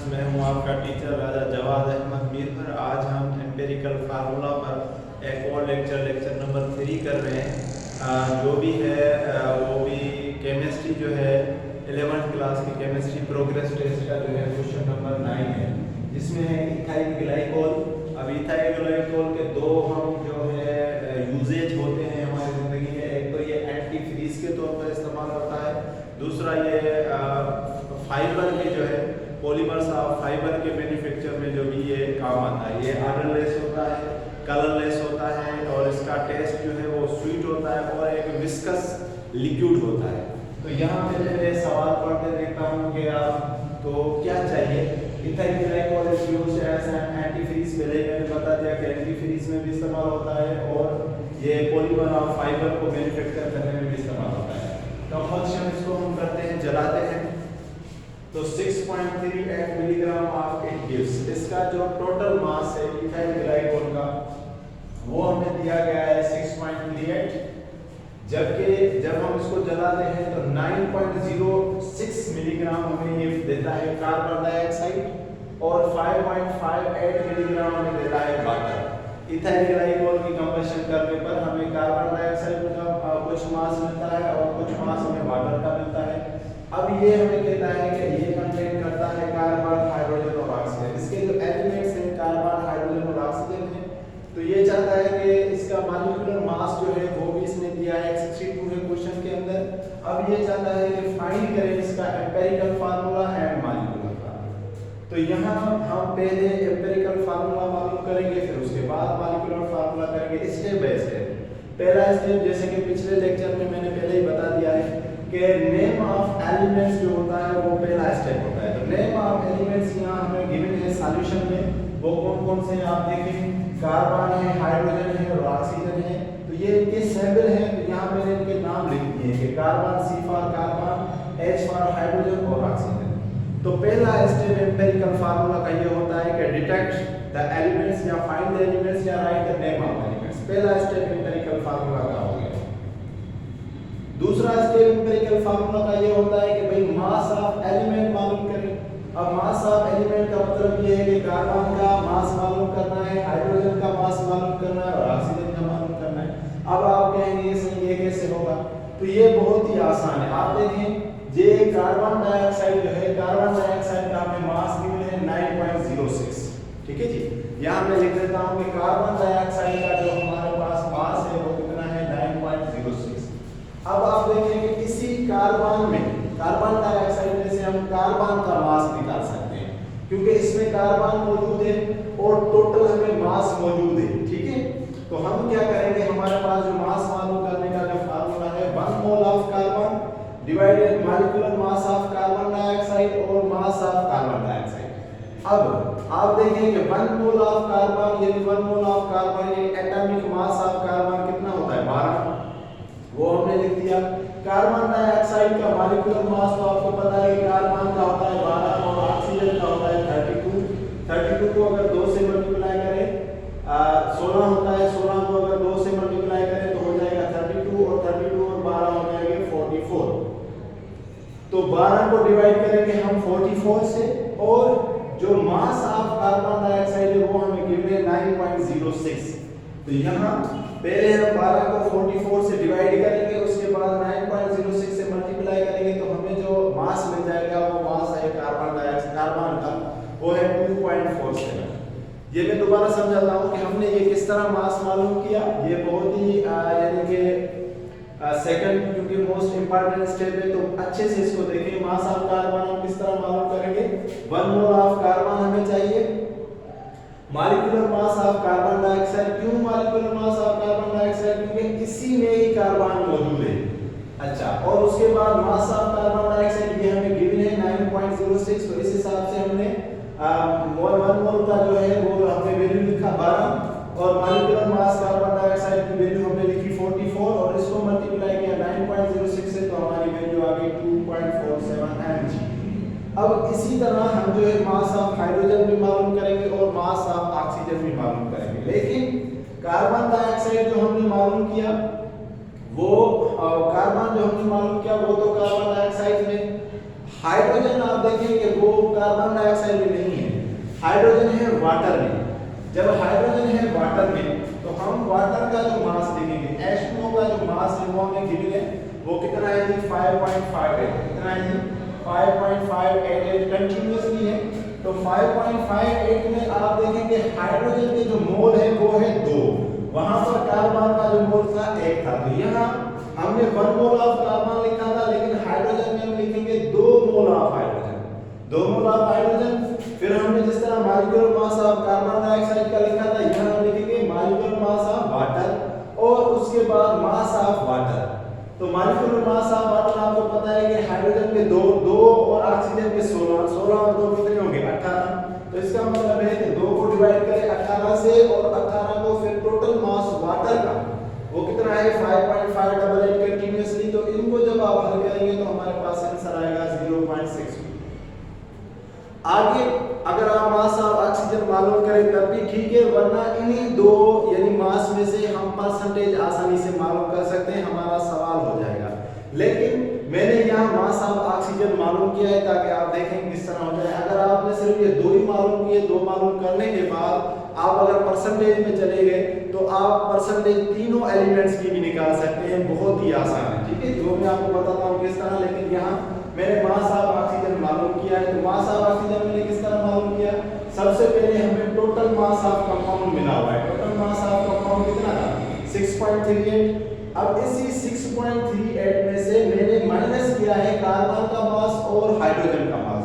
Students, मैं हूं आपका टीचर राजा जवाद अहमद मीर पर। आज हम एम्पिरिकल फार्मूला पर एक और लेक्चर नंबर 3 कर रहे हैं। जो भी है वो भी केमिस्ट्री जो है 11th क्लास की केमिस्ट्री प्रोग्रेस टेस्ट का जो है क्वेश्चन नंबर 9 है, जिसमें है इथाइल ग्लाइकोल। अब इथाइल ग्लाइकोल के दो हम जो है यूजेज होते हैं हमारी ज़िंदगी में। एक तो ये एंटी फ्रीज के तौर पर इस्तेमाल होता है, दूसरा ये फाइबर के जो है पॉलीमर्स ऑफ फाइबर के मैन्युफैक्चर में जो भी ये काम आता है। ये ऑर्डरलेस होता है, कलरलेस होता है और इसका टेस्ट जो है वो स्वीट होता है और एक विस्कस लिक्विड होता है। तो यहाँ पे मैं सवाल पढ़ते देखता हूँ कि आप तो क्या चाहिए। Ethyl glycol is used as an antifreeze, पहले मैंने बता दिया कि एंटीफ्रीज में भी इस्तेमाल होता है और ये पॉलीमर ऑफ फाइबर को मैन्युफैक्चर करने में भी इस्तेमाल होता है। कंबशन इसको हम करते हैं, जलाते हैं, तो 6.38 मिलीग्राम ऑफ इट गिव्स। इसका जो टोटल मास है इथाइल ग्लाइकोल का वो हमें दिया गया है 6.38, जबकि जब हम इसको जलाते हैं तो 9.06 मिलीग्राम हमें ये देता है कार्बन डाइऑक्साइड और 5.58 मिलीग्राम हमें देता है वाटर। इथाइल ग्लाइकोल की कंबशन करने पर हमें कार्बन डाइऑक्साइड का कुछ मास मिलता है और कुछ मास हमें वाटर का मिलता है। अब ये हमें कहता है कि ये कंटेन करता है कार्बन, हाइड्रोजन और ऑक्सीजन। इसके जो एलिमेंट्स हैं कार्बन, हाइड्रोजन और ऑक्सीजन हैं, तो ये चाहता है कि इसका मॉलिक्यूलर मास जो है वो भी इसने दिया है 62 है क्वेश्चन के अंदर। अब ये चाहता है कि फाइंड करें इसका empirical formula and molecular formula. तो यहाँ हम पहले एम्पिरिकल फार्मूला मालूम करेंगे, फिर उसके बाद मॉलिक्यूलर फार्मूला करेंगे स्टेप बाय स्टेप। पहला स्टेप जैसे कि पिछले लेक्चर में मैंने पहले ही बता दिया है कि नेम ऑफ एलिमेंट्स जो होता है वो पहला स्टेप होता है। तो नेम ऑफ एलिमेंट्स यहाँ हमें गिवन है सॉल्यूशन में, वो कौन कौन से आप देखें, कार्बन है, हाइड्रोजन है और ऑक्सीजन है। तो ये इनके सैंपल हैं, तो यहाँ मैंने इनके नाम लिख दिए कि carbon, C for carbon, H for hydrogen और ऑक्सीजन। तो पहला स्टेप एम्पिरिकल फार्मूला का ये होता है कि डिटेक्ट द एलिमेंट्स या फाइंड द एलिमेंट्स या right the name of elements. पहला स्टेप एम्पिरिकल फार्मूला का हो गया। दूसरा स्टेप एम्पिरिकल फार्मूला का ये होता है कि भाई मास ऑफ एलिमेंट मालूम करें। अब मास ऑफ एलिमेंट का मतलब ये है कि कार्बन का मास मालूम करना है, हाइड्रोजन का मास मालूम करना है और ऑक्सीजन का मालूम करना है। अब आप कहेंगे सर ये कैसे होगा, तो ये बहुत ही आसान है। आप देखें ये कार्बन डाइऑक्साइड जो है, कार्बन डाइऑक्साइड का हमें मास गिवन है 9.06, ठीक है जी। यहाँ मैं लिख देता हूँ कि कार्बन डाइऑक्साइड का जो हमारे पास मास है वो कितना है 9.06। अब आप देखें कि इसी कार्बन में, कार्बन डाइऑक्साइड में से हम कार्बन का मास निकाल सकते हैं, क्योंकि इसमें कार्बन मौजूद है और टोटल हमें मास मौजूद है, ठीक है। तो हम क्या करेंगे, हमारे पास जो मास मालूम करने का जो फार्मूला है 1 mole of carbon divided molecular mass of carbon dioxide और मास ऑफ कार्बन डाइऑक्साइड। अब आप देखें कि 1 मोल ऑफ कार्बन यानी 1 मोल ऑफ कार्बन यानी एटॉमिक मास ऑफ कार्बन कितना होता है 12, वो हमने लिख दिया। कार्बन डाइऑक्साइड का मॉलिक्यूलर मास तो आपको पता है कि कार्बन का होता है 12 और ऑक्सीजन का होता है 32। 32 को अगर 2 से मल्टीप्लाई करें 16 होता है, 16 को अगर 2 से मल्टीप्लाई करें तो हो जाएगा 32 और 32 और 12 हो जाएंगे 44। तो 12 को डिवाइड करेंगे हम 44 से और जो मास ऑफ कार्बन डाइऑक्साइड है वो हमें गिवन है 9.06। तो यहाँ पहले हम 12 को 44 से डिवाइड करेंगे, उसके बाद 9.06 से मल्टीप्लाई करेंगे तो हमें जो मास मिल जाएगा वो मास है कार्बन डाइऑक्साइड, कार्बन का वो है 2.47। ये मैं दोबारा समझाता हूँ कि हमने ये किस तरह मास मालूम किया। ये बहुत ही यानी कि सेकंड क्योंकि मोस्ट इंपॉर्टेंट स्टेप है, तो अच्छे से इसको देखें। मास ऑफ कार्बन हम किस तरह मालूम करेंगे, 1 मोल ऑफ कार्बन हमें चाहिए, molecular mass of carbon dioxide. क्यों molecular mass of carbon dioxide, क्योंकि इसी में ही कार्बन मौजूद है। अच्छा, और उसके बाद मास ऑफ कार्बन डाइऑक्साइड ये हमें गिवन है 9.06। तो इस हिसाब से हमने 1 मोल का जो है वो हमने वैल्यू लिखा 12 और मॉलिक्यूलर मास कार्बन डाइऑक्साइड की वैल्यू हमने लिखी 44 और इसको मल्टीप्लाई किया 9.06 से, तो हमारी वैल्यू आ गई 2.47 mg। अब इसी तरह हम जो है मास ऑफ हाइड्रोजन भी मालूम करेंगे और मास ऑफ ऑक्सीजन भी मालूम करेंगे। लेकिन कार्बन डाइऑक्साइड जो हमने मालूम किया वो कार्बन जो हमने मालूम किया वो तो कार्बन डाइऑक्साइड में हाइड्रोजन आप देखें कि वो कार्बन डाइऑक्साइड में नहीं है, हाइड्रोजन है वाटर में। जब हाइड्रोजन है वाटर में तो हम वाटर का जो मास लिखेंगे, H2O का जो मास है वो हमें गिवन है, वो कितना है जी 5.58, कितना है जी 5.588 कंटिन्यूअसली है। तो 5.58 में आप देखेंगे हाइड्रोजन के जो मोल है वो है 2, वहां पर कार्बन का जो मोल था 1 था। तो यहाँ हमने 1 मोल ऑफ कार्बन लिखा था, लेकिन हाइड्रोजन में हम लिखेंगे 2 mole of hydrogen, 2 mole of hydrogen. फिर हमने जिस तरह molecular mass of carbon dioxide का लिखा था, यहाँ हम लिखेंगे मॉलिक्यूलर मास ऑफ वाटर और उसके बाद मास ऑफ वाटर। तो मॉलिक्यूलर मास ऑफ वाटर आपको पता है कि हाइड्रोजन के 2 और ऑक्सीजन के 16 और 2 कितने होंगे 18। तो इसका मतलब है कि 2 को डिवाइड करें 18 से और 18 को फिर टोटल मास वाटर का वो कितना है 5.588 कंटीन्यूअसली। तो इनको जब आप हल करेंगे तो हमारे पास आंसर आएगा 0.62। आगे अगर आप मास ऑफ ऑक्सीजन मालूम करें तब भी ठीक है, वरना इन्हीं 2 यानी मास में से हम परसेंटेज आसानी से मालूम कर सकते हैं, हमारा सवाल हो जाएगा। लेकिन मैंने यहाँ मास ऑफ ऑक्सीजन मालूम किया है ताकि आप देखें किस तरह हो जाए। अगर आपने सिर्फ ये 2 ही मालूम किए, 2 मालूम करने के बाद आप अगर परसेंटेज में चले गए तो आप परसेंटेज तीनों एलिमेंट्स की भी निकाल सकते हैं, बहुत ही आसान है। ठीक है, जो मैं आपको बताता हूँ किस तरह। लेकिन यहाँ मैंने मास ऑफ ऑक्सीजन मालूम किया है। तो मास ऑफ ऑक्सीजन मैंने किस तरह मालूम किया, सबसे पहले हमें टोटल मास ऑफ कंपाउंड मिला हुआ है। टोटल मास ऑफ कंपाउंड कितना था 6.38। अब इसी 6.38 में से मैंने माइनस किया है कार्बन का मास और हाइड्रोजन का मास।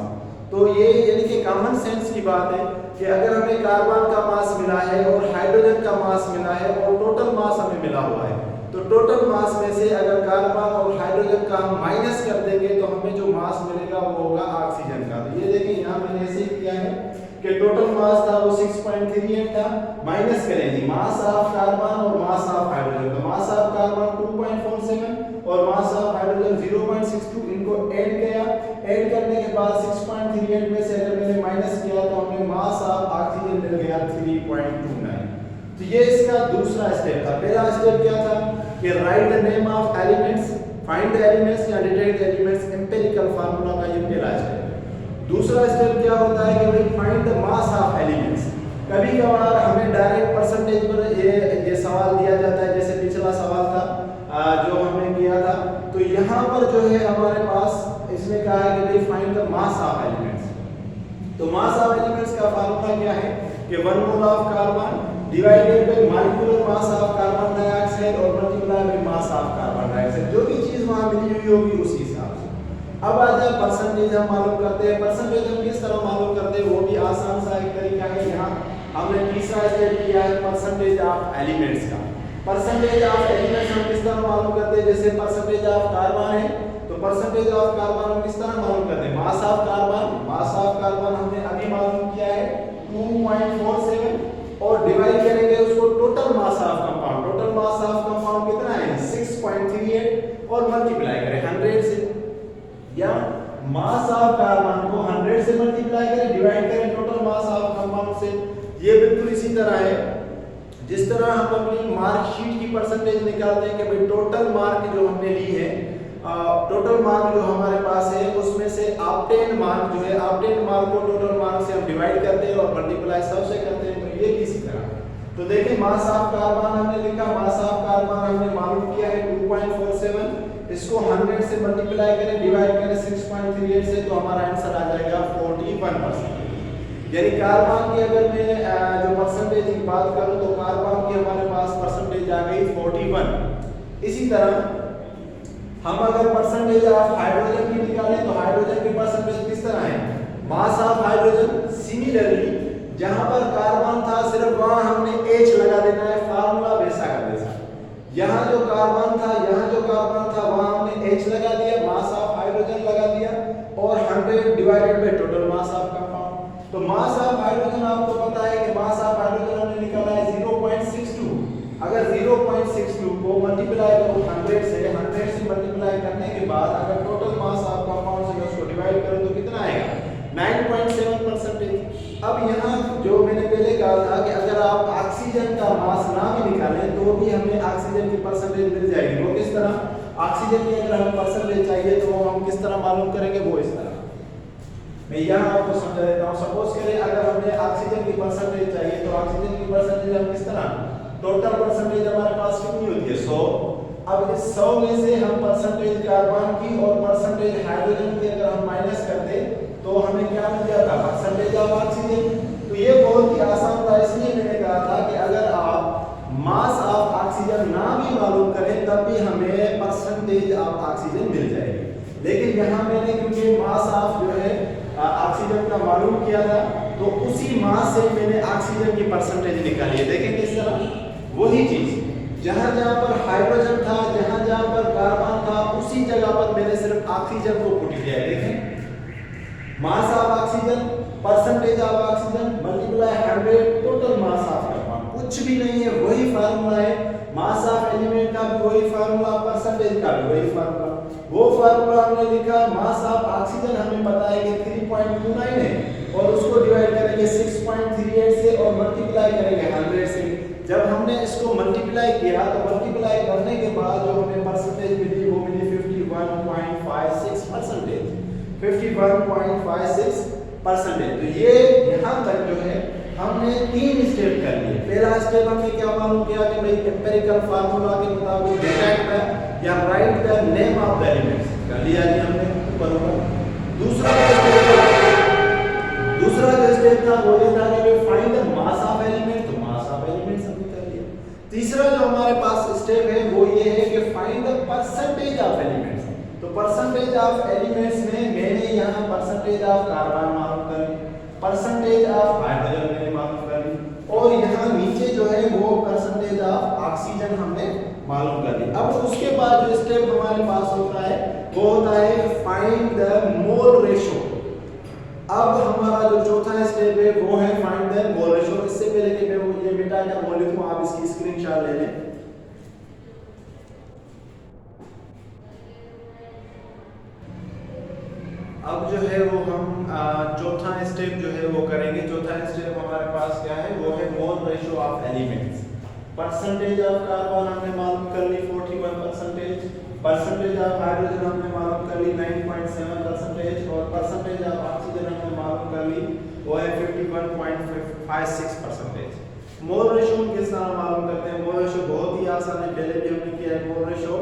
तो ये यानी कि कॉमन सेंस की बात है कि अगर हमें कार्बन का मास मिला है और हाइड्रोजन का मास मिला है और टोटल मास हमें मिला हुआ है, तो टोटल मास में से अगर कार्बन और हाइड्रोजन का हम माइनस कर देंगे तो हमें जो मास मिलेगा वो होगा ऑक्सीजन का। तो ये देखिए यहाँ मैंने ऐसे ही किया है कि टोटल मास था वो 6.38 था, माइनस करेंगे मास ऑफ कार्बन और मास ऑफ हाइड्रोजन। तो मास ऑफ कार्बन 2.47 और मास ऑफ हाइड्रोजन 0.62, इनको ऐड किया। ऐड करने के बाद 6.38 में से अगर मैंने माइनस किया तो हमें मास ऑफ ऑक्सीजन मिल गया 3.29। तो ये इसका दूसरा स्टेप था। पहला स्टेप क्या था कि write the name of elements, find the elements या detect the elements, empirical formula का ये पहला स्टेप। दूसरा स्टेप क्या होता है कि भाई find the mass of elements. कभी कभार हमें डायरेक्ट परसेंटेज पर ये सवाल दिया जाता है, जैसे पिछला सवाल था जो हमने किया था। तो यहाँ पर जो है हमारे पास इसमें कहा है कि भाई find the mass of elements. तो मास ऑफ एलिमेंट्स का फार्मूला क्या है कि 1 mole of carbon divided by molecular mass of carbon dioxide और multiply by mass of carbon dioxide. जो भी चीज वहां मिली हुई होगी उसी हिसाब से। अब आ जाए परसेंटेज हम मालूम करते हैं। परसेंटेज हम किस तरह मालूम करते हैं, वो भी आसान सा एक तरीका है। यहाँ हमने तीसरा स्टेप किया है परसेंटेज ऑफ एलिमेंट्स का। परसेंटेज ऑफ एलिमेंट्स हम किस तरह मालूम करते हैं, जैसे परसेंटेज ऑफ कार्बन है तो परसेंटेज ऑफ कार्बन हम किस तरह मालूम करते हैं, मास of carbon. Mass of carbon हमने अभी मालूम किया है 2.47 और डिवाइड करेंगे उसको total mass of compound. Total mass of compound कितना है 6.38 और मल्टीप्लाई करें 100 से, या मास ऑफ कार्बन को 100 से मल्टीप्लाई करें, डिवाइड करें टोटल मास ऑफ कंपाउंड से। ये बिल्कुल इसी तरह है जिस तरह हम अपनी मार्क शीट की परसेंटेज निकालते हैं कि भाई टोटल मार्क जो हमने ली है, टोटल मार्क जो हमारे पास है उसमें से ऑब्टेन मार्क जो है, ऑब्टेन मार्क को टोटल मार्क से हम डिवाइड करते हैं और मल्टीप्लाई सबसे करते हैं। तो ये इसी तरह। तो देखिए मास ऑफ कार्बन हमने लिखा, मास ऑफ कार्बन हमने मालूम किया है 2.47, इसको 100 से मल्टीप्लाई करें, डिवाइड करें 6.38 से, तो हमारा आंसर आ जाएगा 41%। यानी कार्बन की अगर मैं जो परसेंटेज की बात करूं तो कार्बन की हमारे पास परसेंटेज आ गई 41। इसी तरह हम अगर परसेंटेज ऑफ हाइड्रोजन की निकालें तो हाइड्रोजन की परसेंटेज किस तरह है, मास ऑफ हाइड्रोजन सिमिलरली जहां पर कार्बन था सिर्फ वहां हमने H लगा देना है, फार्मूला वैसा का वैसा। यहाँ जो कार्बन था, यहाँ जो कार्बन था वहां हमने H लगा दिया, मास ऑफ हाइड्रोजन लगा दिया और 100 divided by total mass of compound. तो मास ऑफ हाइड्रोजन आपको पता है कि मास ऑफ हाइड्रोजन हमने निकाला है 0.62। अगर 0.62 को मल्टीप्लाई करो 100 से, 100 से मल्टीप्लाई करने के बाद अगर टोटल मास ऑफ कंपाउंड से उसको डिवाइड करो तो कितना आएगा 9.7%। अब यहाँ जो मैंने पहले कहा था कि अगर आप ऑक्सीजन का मास ना भी निकालें तो भी हमें ऑक्सीजन की परसेंटेज मिल जाएगी। वो किस तरह, ऑक्सीजन की अगर हमें परसेंटेज चाहिए तो वो हम किस तरह मालूम करेंगे, वो इस तरह मैं यहाँ आपको समझा देता हूँ। सपोज करें अगर हमें ऑक्सीजन की परसेंटेज चाहिए तो ऑक्सीजन की परसेंटेज हम किस तरह, टोटल परसेंटेज हमारे पास कितनी होती है 100। अब इस 100 में से हम परसेंटेज कार्बन की और परसेंटेज हाइड्रोजन की अगर हम माइनस करते तो हमें क्या मिल जाता, परसेंटेज ऑफ ऑक्सीजन। तो ये बहुत ही आसान था, इसलिए मैंने कहा था कि अगर आप मास ऑफ ऑक्सीजन ना भी मालूम करें तब भी हमें परसेंटेज ऑफ ऑक्सीजन मिल जाएगी। लेकिन यहाँ मैंने क्योंकि मास ऑफ जो है ऑक्सीजन का मालूम किया था तो उसी मास से मैंने ऑक्सीजन की परसेंटेज निकाली है। देखें किस तरह, वही चीज जहां जहां पर हाइड्रोजन था, जहां जहां पर कार्बन था, उसी जगह पर मैंने सिर्फ ऑक्सीजन को पुट किया है। देखें mass of oxygen, percentage of oxygen multiply 100 total mass of carbon, कुछ भी नहीं है, वही फार्मूला है। मास ऑफ एलिमेंट का भी वही फार्मूला, परसेंटेज का भी वही फार्मूला। वो फार्मूला हमने लिखा, मास ऑफ ऑक्सीजन हमें पता है कि 3.29 है और उसको डिवाइड करेंगे 6.38 से और मल्टीप्लाई करेंगे 100 से। जब हमने इसको मल्टीप्लाई किया तो मल्टीप्लाई करने के बाद जो हमें परसेंटेज मिली वो मिली 51.56%। 51.56%। तो ये यहाँ तक जो है हमने 3 स्टेप कर लिए। पहला स्टेप हमने क्या मालूम किया कि भाई एम्पिरिकल फार्मूला के मुताबिक डिटेक्ट द या right the name of the elements कर लिया जी हमने ऊपर ऊपर। दूसरा जो स्टेप था वो ये था कि find the mass of element, तो मास ऑफ एलिमेंट्स हमने कर लिया। तीसरा जो हमारे पास स्टेप है वो ये है कि find the percentage of elements. तो परसेंटेज ऑफ एलिमेंट्स में मैंने यहाँ परसेंटेज ऑफ कार्बन मालूम कर ली, परसेंटेज ऑफ हाइड्रोजन मैंने मालूम कर ली और यहाँ नीचे जो है वो परसेंटेज ऑफ ऑक्सीजन हमने मालूम कर ली। अब उसके बाद जो स्टेप हमारे पास होता है वो होता है फाइंड द मोल रेशो। अब हमारा जो चौथा स्टेप है वो है फाइंड द मोल रेशो। इससे पहले कि मैं ये मिटा कर बोल दूं, आप इसकी स्क्रीनशॉट ले लें। अब जो है वो हम चौथा स्टेप जो है वो करेंगे। चौथा स्टेप हमारे पास क्या है वो है mole ratio of elements. Percentage of carbon हमने मालूम कर ली 41%, परसेंटेज ऑफ हाइड्रोजन हमने मालूम कर ली 9.7% और परसेंटेज ऑफ ऑक्सीजन हमने मालूम कर ली वो है 51.56%। मोल रेशो हम किस तरह मालूम करते हैं? मोल रेशो बहुत ही आसान है, पहले भी हमने किया है। मोल रेशो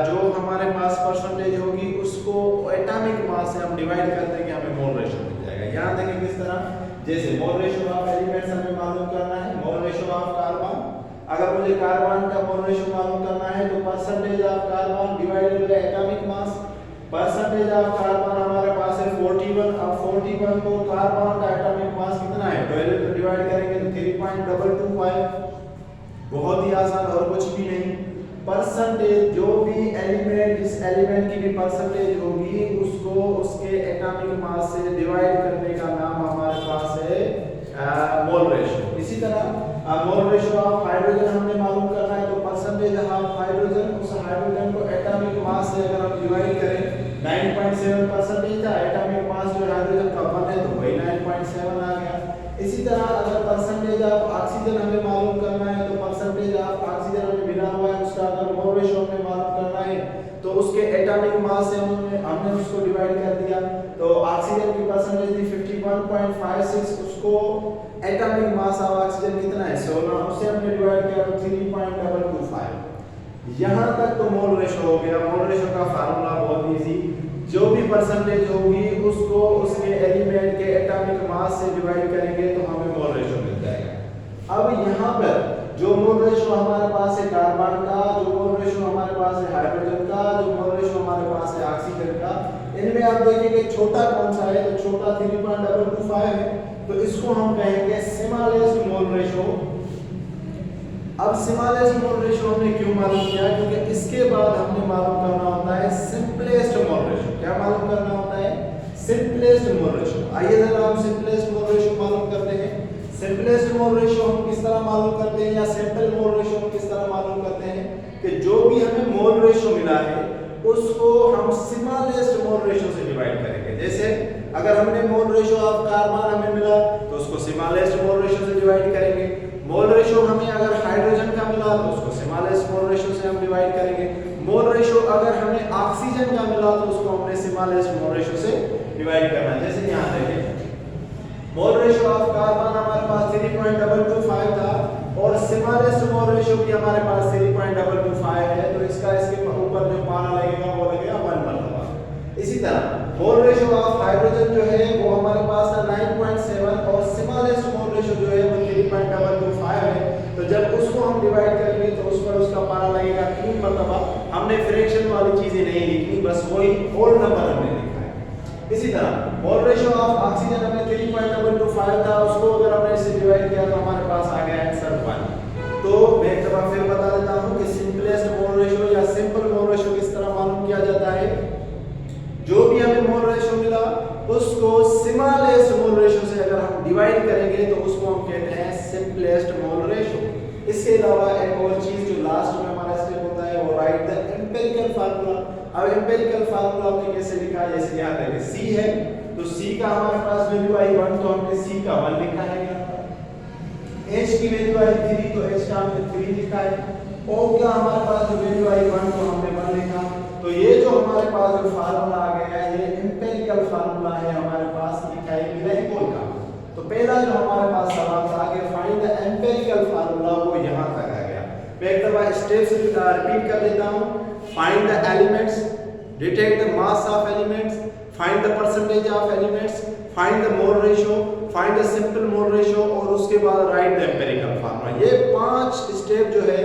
जो हमारे पास परसेंटेज होगी उसको एटॉमिक मास से हम डिवाइड कर देंगे, हमें मोल रेशो मिल जाएगा। यहाँ देखें किस तरह, जैसे मोल रेशो ऑफ एलिमेंट्स हमें मालूम करना है, मोल रेशो ऑफ कार्बन। अगर मुझे कार्बन का मोल रेशो मालूम करना है तो percentage of carbon divided bye atomic mass. Percentage of carbon हमारे पास है 41। अब 41 को कार्बन का एटॉमिक मास कितना है 12 से डिवाइड करेंगे तो 3.225। बहुत ही आसान और कुछ भी नहीं। परसेंटेज जो भी एलिमेंट, जिस एलिमेंट की भी परसेंटेज होगी उसको उसके एटॉमिक मास से डिवाइड करने का नाम हमारे पास है मोल रेशो। इसी तरह मोल रेशो ऑफ हाइड्रोजन हमने मालूम करना है तो परसेंटेज ऑफ हाइड्रोजन, उस हाइड्रोजन को एटॉमिक मास से अगर हम डिवाइड करें 9.7% था, एटॉमिक मास जो हाइड्रोजन का 1 है तो वही 9.7 आ गया। इसी तरह अगर परसेंटेज ऑफ ऑक्सीजन हमें मालूम करना है तो परसेंटेज ऑफ ऑक्सीजन हमें मिला हुआ है, उसका अगर मोल रेशो हमें मालूम करना है तो उसके एटॉमिक मास से हमने उसको डिवाइड कर दिया। तो ऑक्सीजन की परसेंटेज थी 51.56, उसको एटॉमिक मास ऑफ ऑक्सीजन कितना है 16, उससे हमने डिवाइड किया तो 3.225। यहाँ तक तो मोल रेशो हो गया। मोल रेशो का फार्मूला बहुत इजी, जो भी परसेंटेज होगी उसको उसके एलिमेंट के एटॉमिक मास से डिवाइड करेंगे तो हमें मोल रेशो मिल जाएगा। अब यहाँ पर जो मोल रेशो हमारे पास है कार्बन का, जो मोल रेशो हमारे पास है हाइड्रोजन का, जो मोल रेशो हमारे पास है ऑक्सीजन का, इनमें आप देखेंगे छोटा कौन सा है तो छोटा 3.225 है, तो इसको हम कहेंगे स्मॉलेस्ट मोल रेशो। अब स्मॉलेस्ट मोल रेशो हमने क्यों मालूम किया? क्योंकि इसके बाद हमने मालूम करना होता है सिंपलेस्ट मोल रेशो। क्या मालूम करना होता है? Simplest mole ratio. आइए जरा हम सिंपलेस्ट मोल रेशो मालूम करते हैं। सिंपलेस्ट मोल रेशो हम किस तरह मालूम करते हैं या सिंपल मोल रेशो हम किस तरह मालूम करते हैं कि जो भी हमें मोल रेशो मिला है उसको हम स्मॉलेस्ट मोल रेशो से डिवाइड करेंगे। जैसे अगर हमने मोल रेशो ऑफ कार्बन हमें मिला तो उसको स्मॉलेस्ट मोल रेशो से डिवाइड करेंगे। मोल रेशो हमें अगर हाइड्रोजन का मिला तो उसको स्मॉलेस्ट मोल रेशो से हम डिवाइड करेंगे। मोल रेशो अगर हमें ऑक्सीजन का मिला तो उसको हमने स्मॉलेस्ट मोल रेशो से डिवाइड करना है। जैसे यहाँ देखें मोल रेशियो ऑफ कार्बन हमारे पास 3.225 था और स्मॉलेस्ट मोल रेशियो भी हमारे पास 3.225 है, तो इसका इसके ऊपर जो पारा लगेगा वो लगेगा 1 मरतबा। इसी तरह मोल रेशियो ऑफ हाइड्रोजन जो है वो हमारे पास था 9.7 और स्मॉलेस्ट मोल रेशियो जो है वो 3.225 है, तो जब उसको हम डिवाइड करेंगे तो उस पर उसका पारा लगेगा 3 मरतबा। हमने फ्रैक्शन वाली चीजें नहीं लिखी, बस वही होल नंबर हमने लिखा है। इसी तरह मोल रेशियो ऑफ ऑक्सीजन हमने 3.225 था, उसको अगर हमने इससे डिवाइड किया तो हमारे पास आ गया आंसर 1। तो मैं एक दफा फिर बता देता हूं कि सिंपलेस्ट मोल रेशियो या सिंपल मोल रेशियो किस तरह मालूम किया जाता है। जो भी हमें मोल रेशियो मिला उसको स्मॉलेस्ट मोल रेशियो से अगर हम डिवाइड करेंगे तो उसको हम कहते हैं सिंपलेस्ट मोल रेशियो। इसके अलावा एक और चीज जो लास्ट में हमारा स्टेप होता है वो राइट द एम्पिरिकल फार्मूला। अब एम्पिरिकल फार्मूला हमने कैसे लिखा है, जैसे यहाँ देखिए C है तो C का हमारे पास वैल्यू आई 1, तो हमने C का 1 लिखा है यहाँ पर। H की वैल्यू आई 3 तो H का हमने 3 लिखा है। O का हमारे पास जो वैल्यू आई 1 तो हमने 1 लिखा। तो ये जो हमारे पास जो फार्मूला आ गया है ये एम्पिरिकल फार्मूला है हमारे पास इथाइल ग्लाइकोल का। तो पहला जो हमारे पास सवाल था कि फाइंड द एम्पिरिकल फार्मूला, वो यहाँ तक आ गया। मैं एक दफा स्टेप्स रिपीट कर देता हूँ। Find the elements, detect the mass of elements, find the percentage of elements, find the mole ratio, find the simple mole ratio और उसके बाद राइट द एम्पिरिकल फार्मूला। ये 5 स्टेप जो है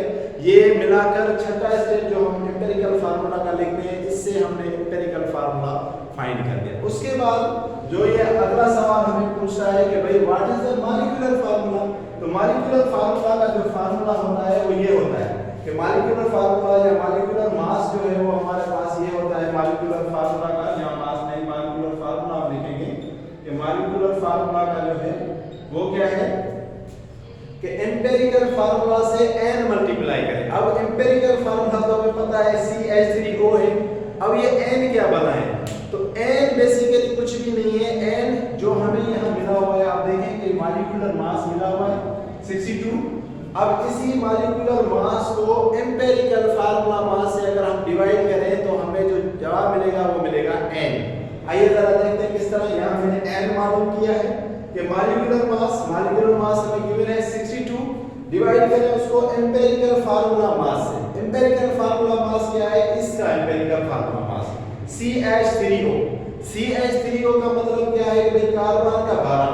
ये मिलाकर छठा स्टेप जो हम एम्पिरिकल फार्मूला का लिखते हैं, इससे हमने एम्पिरिकल फार्मूला फाइंड कर दिया। उसके बाद जो ये अगला सवाल हमें पूछता है कि भाई what is the molecular formula. तो मॉलिक्यूलर फार्मूला का जो फार्मूला होता है वो ये होता है कि मॉलिक्यूलर फार्मूला या मॉलिक्यूलर मास जो है वो हमारे पास ये होता है। मॉलिक्यूलर फार्मूला का यहाँ मास नहीं, मॉलिक्यूलर फार्मूला हम लिखेंगे कि मॉलिक्यूलर फार्मूला का जो है वो क्या है कि एम्पिरिकल फार्मूला से n मल्टीप्लाई करें। अब एम्पिरिकल फार्मूला तो हमें पता है CH3O है। अब ये n क्या बना है, तो n बेसिकली कुछ भी नहीं है। n जो हमें यहाँ मिला हुआ है, आप देखें कि मॉलिक्यूलर मास मिला हुआ है 62। अब इसी मॉलिक्यूलर मास को एम्पिरिकल फार्मूला मास से अगर हम डिवाइड करें तो हमें जो जवाब मिलेगा वो मिलेगा n। आइए जरा देखते हैं किस तरह। यहाँ मैंने n मालूम किया है कि मॉलिक्यूलर मास हमें गिवन है 62, डिवाइड करें उसको एम्पिरिकल फार्मूला मास से। एम्पिरिकल फार्मूला मास क्या है, इसका empirical formula mass CH3O। CH3O का मतलब क्या है कि भाई कार्बन का 12,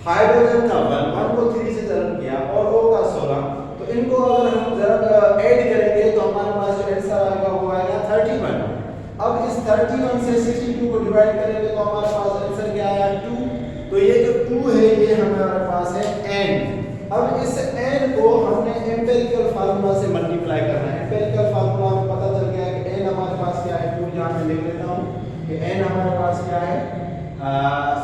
हाइड्रोजन का 1 को 3 से जन्म किया और O का 16, तो इनको अगर हम जरा ऐड करेंगे तो हमारे पास जो आंसर आएगा वो आएगा 31। अब इस 31 से 62 को डिवाइड करेंगे तो हमारे पास आंसर क्या आया 2। तो ये जो 2 है ये हमारे पास है n। अब इस n को हमने एम्पिरिकल फार्मूला से मल्टीप्लाई करना है। एम्पिरिकल फार्मूला हमें पता चल गया है कि n हमारे पास क्या है 2। यहाँ मैं लिख लेता हूँ कि n हमारे पास क्या है,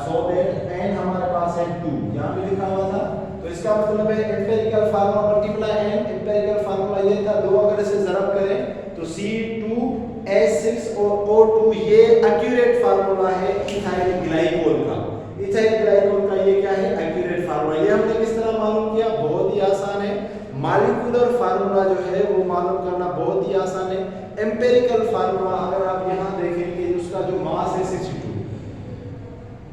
सो दैट n हमारे पास है 2, यहाँ पे लिखा हुआ था। तो इसका मतलब है empirical formula multiply n। Empirical formula ये था 2 अगर इसे ज़रब करें तो C2H6 और O2 ये एक्यूरेट फार्मूला है इथाइल ग्लाइकोल का। इथाइल ग्लाइकोल का ये क्या है, एक्यूरेट फार्मूला। ये हमने किस तरह मालूम किया, बहुत ही आसान है। मॉलिक्यूलर फार्मूला जो है वो मालूम करना बहुत ही आसान है। एम्पिरिकल फार्मूला अगर आप यहाँ देखेंगे उसका जो मास है 62,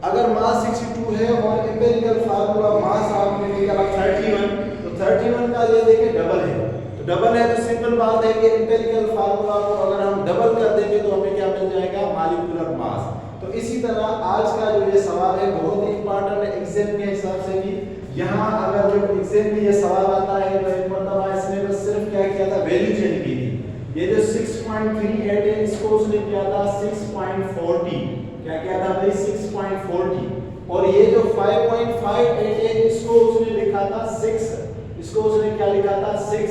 अगर मास 62 है और एम्पिरिकल फार्मूला मास आपने निकाला 31, तो 31 का ये देखिए डबल है। तो डबल है तो सिंपल बात है कि एम्पिरिकल फार्मूला को अगर हम डबल कर देंगे तो हमें क्या मिल जाएगा, मॉलिक्यूलर मास। तो इसी तरह आज का जो ये सवाल है बहुत ही इंपॉर्टेंट है एग्जाम के हिसाब से भी। यहाँ अगर जो एग्जाम में ये सवाल आता है तो एक मरतबा इसने बस सिर्फ क्या किया था, वैल्यू चेंज की थी। ये जो 6.38 है इसको उसने किया था 6.40। क्या किया था भाई, 6.40। और ये जो 5.58 है इसको उसने लिखा था 6, इसको उसने क्या लिखा था 6।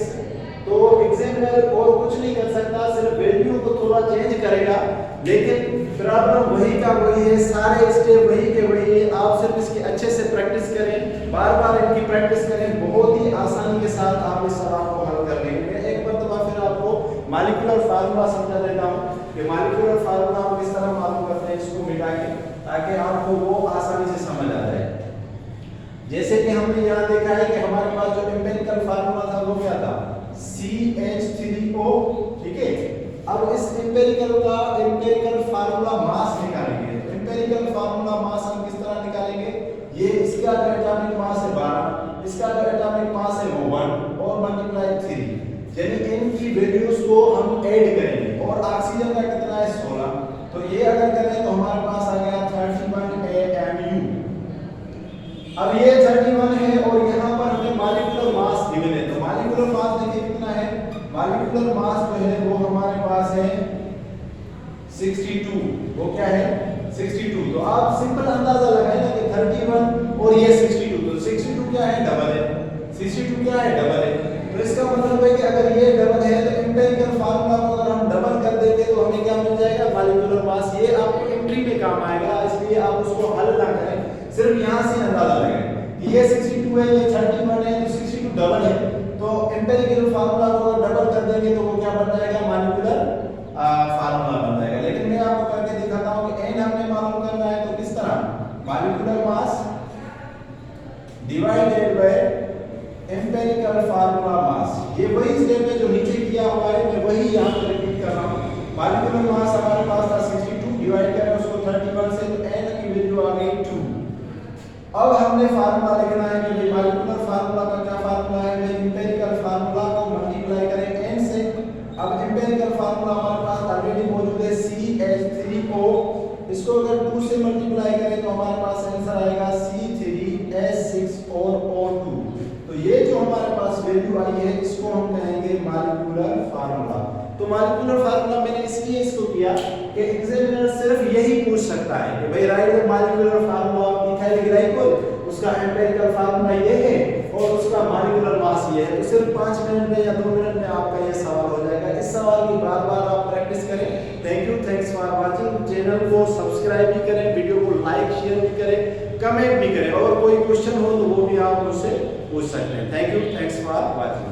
तो एग्जामिनर और कुछ नहीं कर सकता, सिर्फ वैल्यू को थोड़ा चेंज करेगा, लेकिन प्रॉब्लम वही का वही है, सारे स्टेप वही के वही है। आप सिर्फ इसकी अच्छे से प्रैक्टिस करें, बार बार इनकी प्रैक्टिस करें, बहुत ही आसानी के साथ आप इस सवाल को हल कर लेंगे। एक मरतबा फिर आपको मॉलिक्यूलर फार्मूला समझा देता हूँ कि मॉलिक्यूलर फार्मूला हम किस तरह मालूम करते हैं इसको मिटा के, ताकि आपको वो आसानी से समझ आ जाए। जैसे कि हमने यहाँ देखा है कि हमारे पास जो एम्पिरिकल फार्मूला था वो क्या था, CH3O, ठीक है। अब इस एम्पिरिकल फार्मूला मास निकालेंगे। तो एम्पिरिकल फार्मूला मास हम किस तरह निकालेंगे? ये इसका जो एटॉमिक मास है 12, इसका जो एटॉमिक मास है वो 1 और मल्टीप्लाई 3, यानी इन की वैल्यूज को हम ऐड करेंगे और ऑक्सीजन का कितना है 16, तो ये अगर करें तो हमारे पास आ गया 31 AMU। अब ये 31 है और यहाँ पर हमें मॉलिक्यूलर मास गिवन है, तो मॉलिक्यूलर मास देखिए कितना है, मॉलिक्यूलर मास जो है वो हमारे पास है 62, वो क्या है 62। तो आप सिंपल अंदाजा लगाए ना कि 31 और ये 62, तो 62 क्या है डबल है, 62 क्या है डबल है, तो इसका मतलब है कि अगर ये डबल है तो एम्पिरिकल फार्मूला को अगर हम डबल कर देंगे तो हमें क्या मिल जाएगा मॉलिक्यूलर मास। ये आपको एंट्री में काम आएगा, इसलिए आप उसको हल ना करें, सिर्फ यहां से अंदाजा लगाएं कि ये 62 है, ये 31 है, तो 62 डबल है, तो एम्पिरिकल फार्मूला को अगर डबल कर देंगे तो वो क्या बन जाएगा मॉलिक्यूलर फार्मूला बन जाएगा। लेकिन मैं आपको करके दिखाता हूं कि n हमने मालूम करना है तो किस तरह molecular mass divided by empirical formula mass, ये वही स्टेप है जो नीचे किया हुआ है, मैं वही यहां पर रिपीट कर रहा हूं। मॉलिक्यूलर मास हमारे पास था 62, डिवाइड करें उसको 31 से, तो n की वैल्यू आ गई 2। अब हमने फार्मूला लिखना है कि मॉलिक्यूलर फार्मूला का क्या फार्मूला है, मैं एम्पिरिकल फार्मूला को मल्टीप्लाई करें n से। अब एम्पिरिकल फार्मूला हमारे पास ऑलरेडी मौजूद है CH3O, इसको अगर 2 से मल्टीप्लाई करें तो हमारे पास आंसर आएगा C3H6O2। तो ये जो हमारे पास वैल्यू आई है इसको हम कहेंगे मॉलिक्यूलर फार्मूला। तो मॉलिक्यूलर फार्मूला मैंने इसलिए इसको किया कि एग्जामिनर सिर्फ यही पूछ सकता है कि भाई right the molecular formula of methyl glycol, उसका एम्पिरिकल फार्मूला ये है और उसका मॉलिक्यूलर मास ये है, तो सिर्फ 5 मिनट में या 2 मिनट में आपका ये सवाल हो जाएगा। इस सवाल की बार-बार आप प्रैक्टिस करें। Thank you, thanks for watching. Channel को सब्सक्राइब भी करें, वीडियो को लाइक शेयर भी करें, कमेंट भी करें, और कोई क्वेश्चन हो तो वो भी आप मुझसे पूछ सकते हैं। Thank you, thanks for watching.